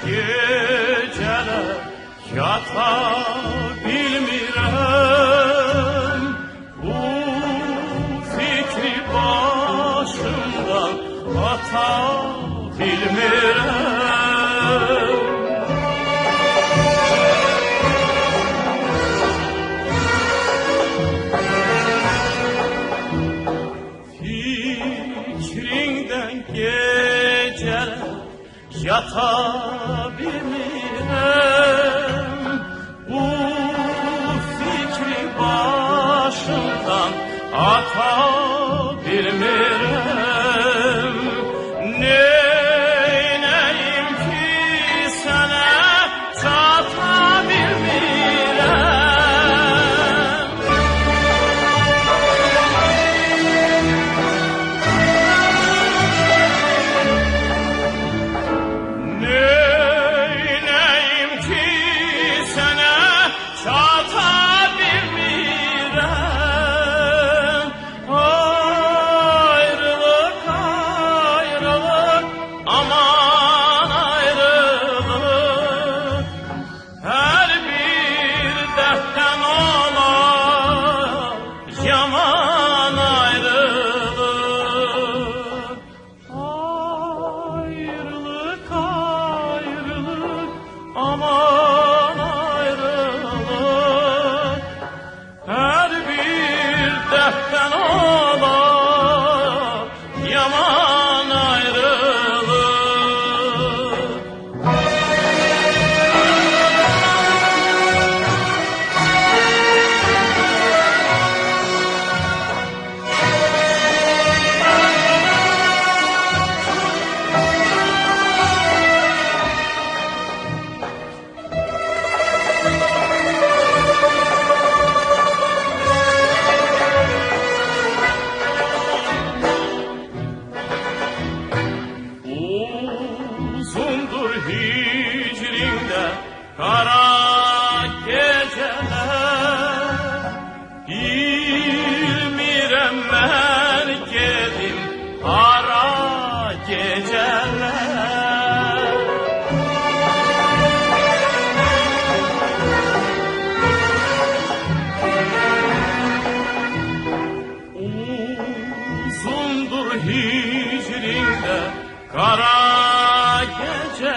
geceler yata bilmirəm, bu fikri başımdan ata bilmirəm. Fikrindən geceler yata bilmirəm, bu fikri başımdan ata bilmirəm. Neynəyim ki sənə çata bilmirəm. Neynəyim ki sənə çata bilmirəm. Ayrılıq, ayrılıq, aman ayrılıq, hər bir dərddən olar yaman ayrılıq. Ayrılıq, ayrılıq, aman ayrılıq, her bir dertten olar yaman ayrılık. Uzundur hicrində qara gecələr, bilmirəm mən gedim hara gecələr. Uzundur hicrində qara gece